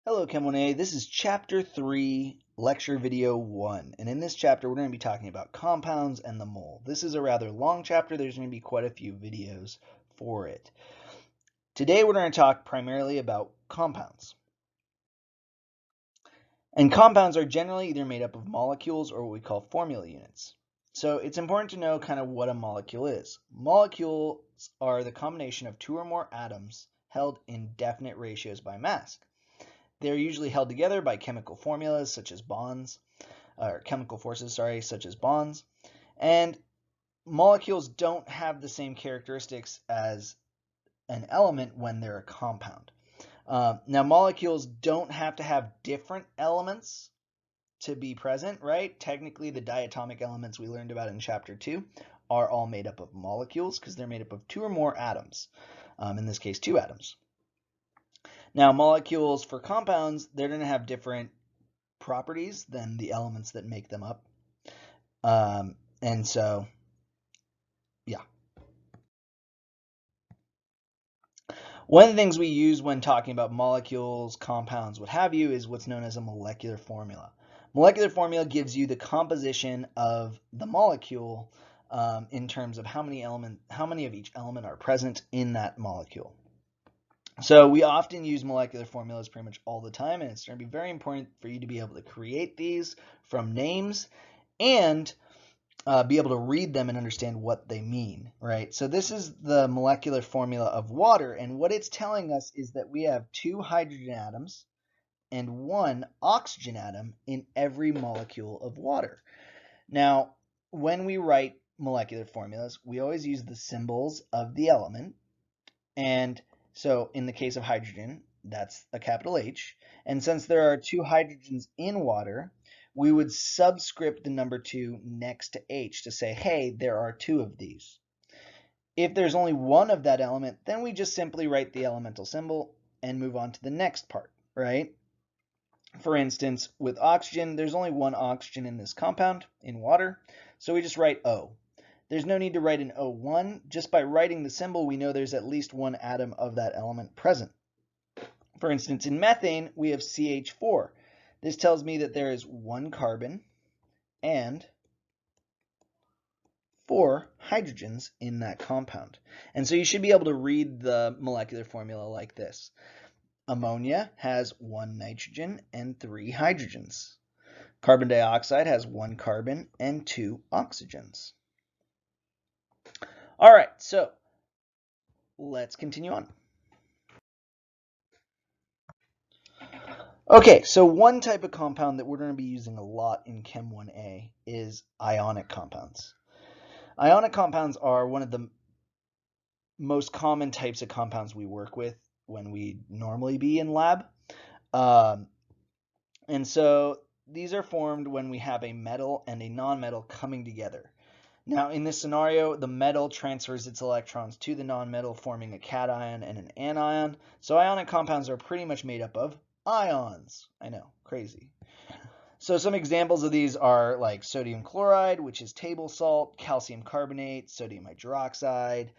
Hello, Chem 1A. This is Chapter 3, Lecture Video 1. And in this chapter, we're going to be talking about compounds and the mole. This is a rather long chapter. There's going to be quite a few videos for it. Today, we're going to talk primarily about compounds. And compounds are generally either made up of molecules or what we call formula units. So it's important to know kind of what a molecule is. Molecules are the combination of two or more atoms held in definite ratios by mass. They're usually held together by chemical formulas such as bonds, or chemical forces, such as bonds. And molecules don't have the same characteristics as an element when they're a compound. Now, molecules don't have to have different elements to be present, right? Technically, the diatomic elements we learned about in Chapter 2 are all made up of molecules because they're made up of two or more atoms, in this case, two atoms. Now, molecules for compounds, they're going to have different properties than the elements that make them up. And so, yeah. One of the things we use when talking about molecules, compounds, what have you, is what's known as a molecular formula. Molecular formula gives you the composition of the molecule in terms of how many of each element are present in that molecule. So we often use molecular formulas pretty much all the time, and it's going to be very important for you to be able to create these from names and be able to read them and understand what they mean, right? So this is the molecular formula of water, and what it's telling us is that we have two hydrogen atoms and one oxygen atom in every molecule of water. Now, when we write molecular formulas, we always use the symbols of the element, and so in the case of hydrogen, that's a capital H. And since there are two hydrogens in water, we would subscript the number 2 next to H to say, hey, there are two of these. If there's only one of that element, then we just simply write the elemental symbol and move on to the next part, right? For instance, with oxygen, there's only one oxygen in this compound in water, so we just write O. There's no need to write an O1. Just by writing the symbol, we know there's at least one atom of that element present. For instance, in methane, we have CH4. This tells me that there is one carbon and 4 hydrogens in that compound. And so you should be able to read the molecular formula like this. Ammonia has 1 nitrogen and 3 hydrogens. Carbon dioxide has 1 carbon and 2 oxygens. All right, so let's continue on. Okay, so one type of compound that we're going to be using a lot in Chem 1A is ionic compounds. Ionic compounds are one of the most common types of compounds we work with when we normally be in lab. And so these are formed when we have a metal and a nonmetal coming together. Now, in this scenario, the metal transfers its electrons to the nonmetal, forming a cation and an anion. So ionic compounds are pretty much made up of ions. I know, crazy. So some examples of these are like sodium chloride, which is table salt, calcium carbonate, sodium hydroxide.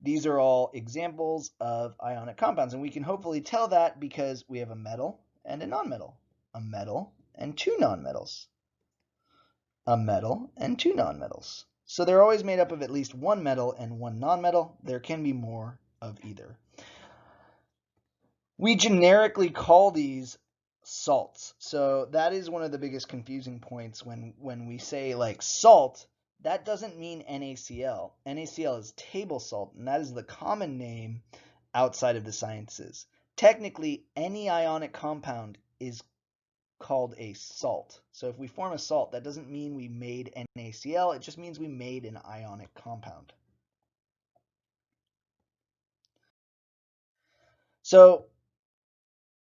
These are all examples of ionic compounds, and we can hopefully tell that because we have a metal and a nonmetal, a metal and 2 nonmetals, a metal and 2 nonmetals. So they're always made up of at least one metal and one nonmetal. There can be more of either. We generically call these salts. So that is one of the biggest confusing points when we say like salt, that doesn't mean NaCl. NaCl is table salt, and that is the common name outside of the sciences. Technically, any ionic compound is called a salt. So if we form a salt, that doesn't mean we made NaCl, it just means we made an ionic compound. So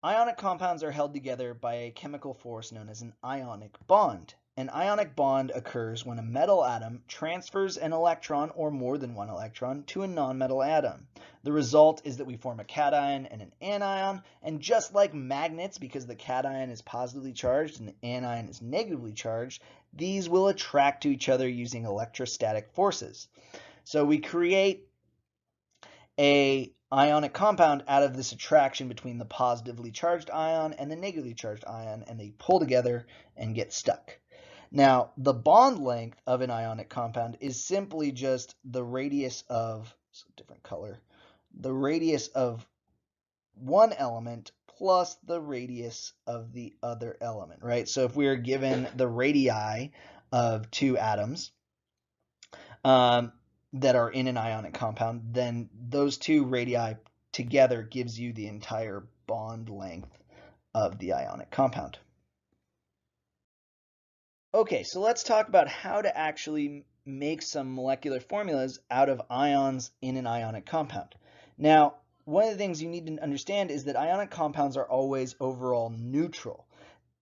ionic compounds are held together by a chemical force known as an ionic bond. An ionic bond occurs when a metal atom transfers an electron or more than one electron to a nonmetal atom. The result is that we form a cation and an anion, and just like magnets, because the cation is positively charged and the anion is negatively charged, these will attract to each other using electrostatic forces. So we create a ionic compound out of this attraction between the positively charged ion and the negatively charged ion, and they pull together and get stuck. Now, the bond length of an ionic compound is simply just the radius of, different color, the radius of one element plus the radius of the other element, right? So if we are given the radii of two atoms that are in an ionic compound, then those two radii together gives you the entire bond length of the ionic compound. Okay, so let's talk about how to actually make some molecular formulas out of ions in an ionic compound. Now, one of the things you need to understand is that ionic compounds are always overall neutral.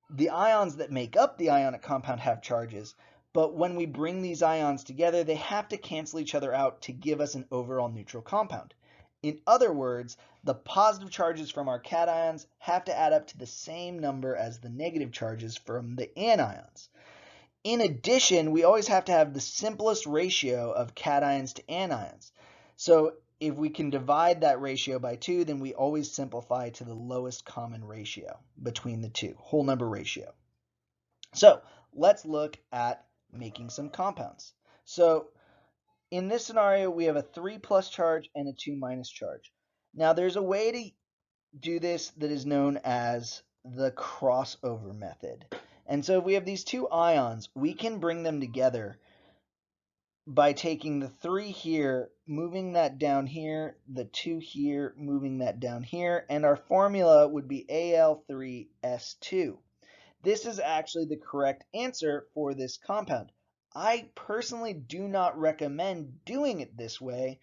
The ions that make up the ionic compound have charges, but when we bring these ions together, they have to cancel each other out to give us an overall neutral compound. In other words, the positive charges from our cations have to add up to the same number as the negative charges from the anions. In addition, we always have to have the simplest ratio of cations to anions. So if we can divide that ratio by 2, then we always simplify to the lowest common ratio between the two, whole number ratio. So let's look at making some compounds. So in this scenario, we have a 3 plus charge and a 2 minus charge. Now there's a way to do this that is known as the crossover method. And so if we have these two ions, we can bring them together by taking the 3 here, moving that down here, the 2 here, moving that down here, and our formula would be Al3S2. This is actually the correct answer for this compound. I personally do not recommend doing it this way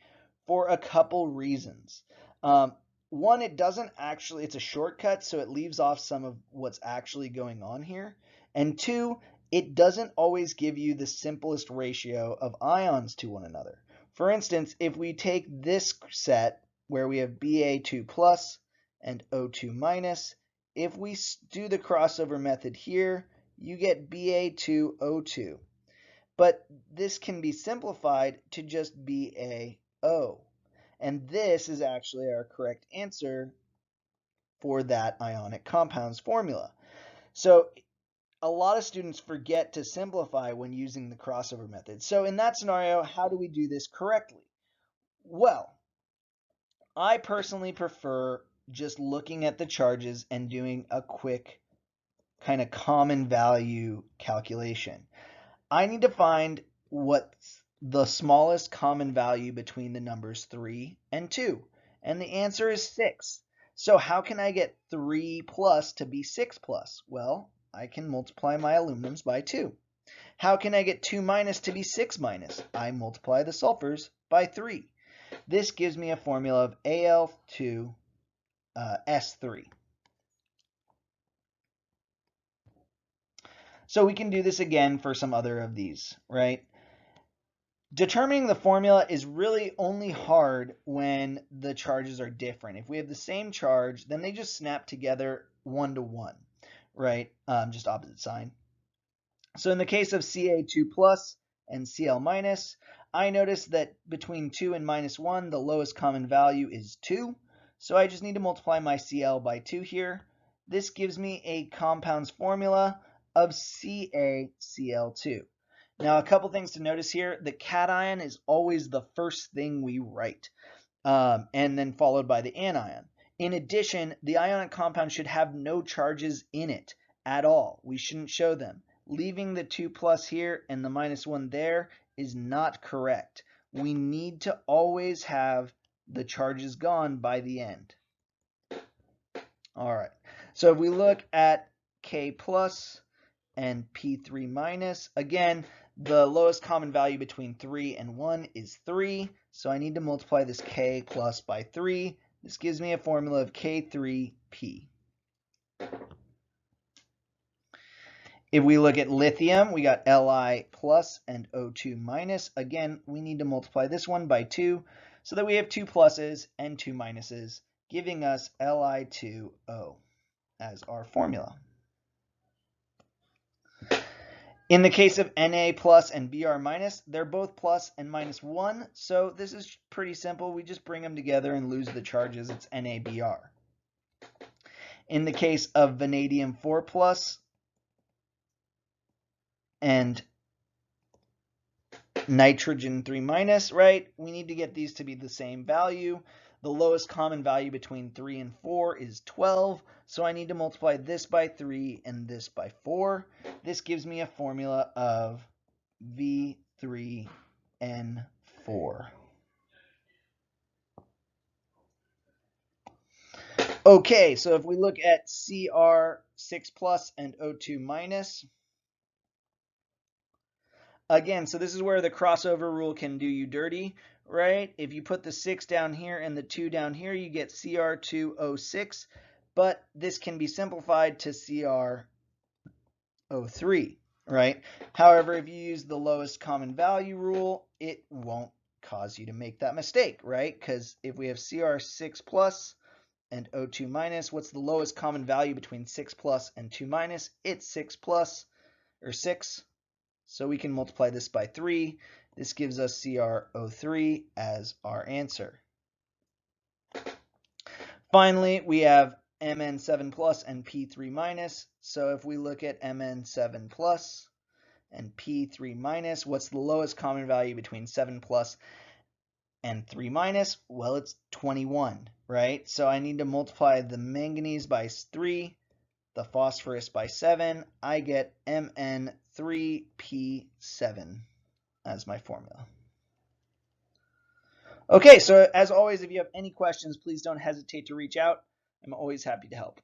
for a couple reasons. One, it's a shortcut, so it leaves off some of what's actually going on here. And two, it doesn't always give you the simplest ratio of ions to one another. For instance, if we take this set where we have Ba2 plus and O2 minus, if we do the crossover method here, you get Ba2O2. But this can be simplified to just BaO. And this is actually our correct answer for that ionic compounds formula. So a lot of students forget to simplify when using the crossover method. So in that scenario, how do we do this correctly? Well, I personally prefer just looking at the charges and doing a quick kind of common value calculation. I need to find what's the smallest common value between the numbers 3 and 2, and the answer is 6. So how can I get 3 plus to be 6 plus? Well, I can multiply my aluminums by 2. How can I get 2 minus to be 6 minus? I multiply the sulfurs by 3. This gives me a formula of Al2S3. So we can do this again for some other of these, right? Determining the formula is really only hard when the charges are different. If we have the same charge, then they just snap together 1 to 1, right? Just opposite sign. So in the case of Ca2 plus and Cl minus, I notice that between 2 and minus 1, the lowest common value is 2. So I just need to multiply my Cl by 2 here. This gives me a compound's formula of CaCl2. Now, a couple things to notice here. The cation is always the first thing we write, and then followed by the anion. In addition, the ionic compound should have no charges in it at all. We shouldn't show them. Leaving the 2 plus here and the minus 1 there is not correct. We need to always have the charges gone by the end. All right, so if we look at K plus and P3 minus, again, the lowest common value between 3 and 1 is 3, so I need to multiply this K plus by 3. This gives me a formula of K3P. If we look at lithium, we got Li plus and O2 minus. Again, we need to multiply this one by 2 so that we have 2 pluses and 2 minuses, giving us Li2O as our formula. In the case of Na plus and Br minus, they're both plus and minus 1, so this is pretty simple. We just bring them together and lose the charges. It's NaBr. In the case of vanadium 4 plus and nitrogen 3 minus, right? We need to get these to be the same value. The lowest common value between 3 and 4 is 12, so I need to multiply this by 3 and this by 4. This gives me a formula of V3N4. Okay, so if we look at Cr6 plus and O2 minus, again, so this is where the crossover rule can do you dirty, right? If you put the 6 down here and the 2 down here, you get Cr2O6, but this can be simplified to Cr03, right? However, if you use the lowest common value rule, it won't cause you to make that mistake, right? Because if we have Cr6 plus and O2 minus, what's the lowest common value between 6 plus and 2 minus? It's 6 plus, or 6. So we can multiply this by 3. This gives us Cr03 as our answer. Finally, we have Mn7 plus and P3 minus. So if we look at Mn7 plus and P3 minus, what's the lowest common value between 7 plus and 3 minus? Well, it's 21, right? So I need to multiply the manganese by 3, the phosphorus by 7. I get Mn3P7 as my formula. Okay, so as always, if you have any questions, please don't hesitate to reach out. I'm always happy to help.